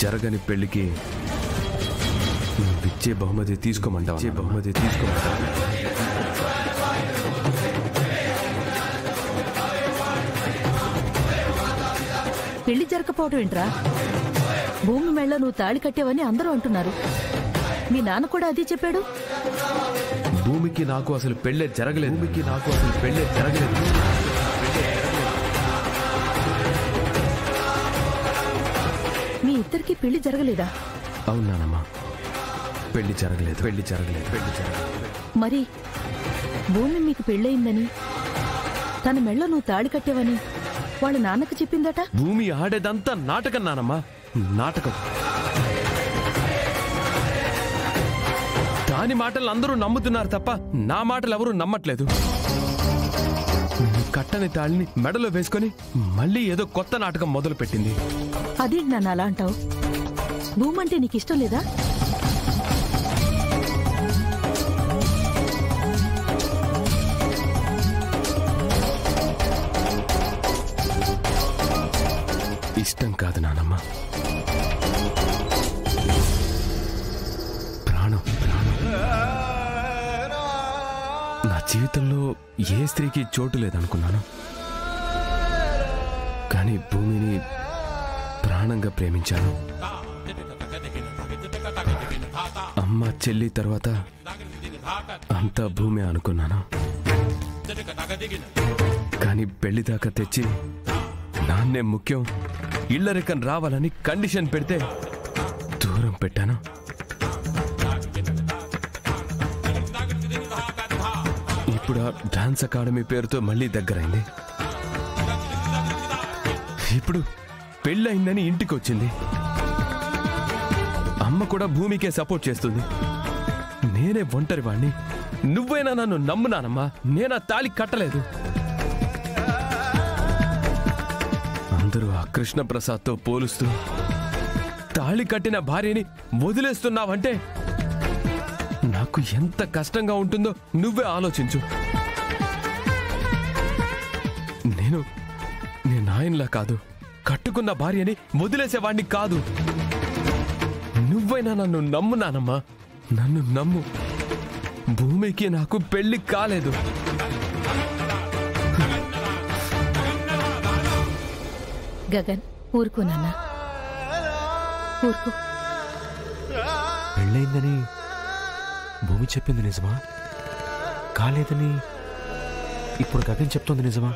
జరగని పెళ్లికి నువ్విచ్చే బహుమతి తీసుకోమంటావా? పెళ్లి జరగకపోవడం ఏంట్రా? భూమి మెళ్ళ నువ్వు తాళి కట్టావని అందరూ అంటున్నారు. మీ నాన్న కూడా అదే చెప్పాడు. భూమికి నాకు అసలు పెళ్ళే జరగలేదు. మీ ఇద్దరికి పెళ్లి జరగలేదా? అవునానమ్మా, పెళ్లి జరగలేదు. మరి భూమి మీకు పెళ్ళయిందని, తన మెళ్ళ నువ్వు తాళి కట్టావని వాళ్ళ నాన్నకు చెప్పిందట. భూమి ఆడేదంతా నాటకం నానమ్మా, నాటకం. దాని మాటలు అందరూ నమ్ముతున్నారు తప్ప నా మాటలు ఎవరూ నమ్మట్లేదు. కట్టని తాళిని మెడలో వేసుకొని మళ్ళీ ఏదో కొత్త నాటకం మొదలు పెట్టింది. అదేంటి నన్ను అలా అంటావు? భూమి అంటే నీకు ఇష్టం లేదా? ఇష్టం కాదు నానమ్మ, ప్రాణం. నా జీవితంలో ఏ స్త్రీకి చోటు లేదనుకున్నాను, కానీ భూమిని ప్రాణంగా ప్రేమించాను. అమ్మ చెల్లి తర్వాత అంతా భూమి అనుకున్నాను. కానీ పెళ్లి దాకా తెచ్చి నాన్నే ముఖ్యం, ఇళ్లరికం రావాలని కండిషన్ పెడితే దూరం పెట్టాను. ఇప్పుడు ఆ డాన్స్ అకాడమీ పేరుతో మళ్ళీ దగ్గరైంది. ఇప్పుడు పెళ్ళయిందని ఇంటికి వచ్చింది. అమ్మ కూడా భూమికే సపోర్ట్ చేస్తుంది. నేనే ఒంటరి వాణ్ణి. నువ్వైనా నన్ను నమ్మునానమ్మా, నేనా తాళి కట్టలేదు. అందరూ ఆ కృష్ణప్రసాద్తో పోలుస్తూ తాళి కట్టిన భార్యని వదిలేస్తున్నావంటే నాకు ఎంత కష్టంగా ఉంటుందో నువ్వే ఆలోచించు. నేను ఆయనలా కాదు, కట్టుకున్న భార్యని వదిలేసేవాణ్ణి కాదు. నువ్వైనా నన్ను నమ్మునానమ్మా, నన్ను నమ్ము. భూమికి నాకు పెళ్లి కాలేదు. గగన్, ఊరుకో నాన్న, ఊరుకో. పెళ్ళైందని భూమి చెప్పింది నిజమా? కాలేదని ఇప్పుడు గగన్ చెప్తోంది నిజమా?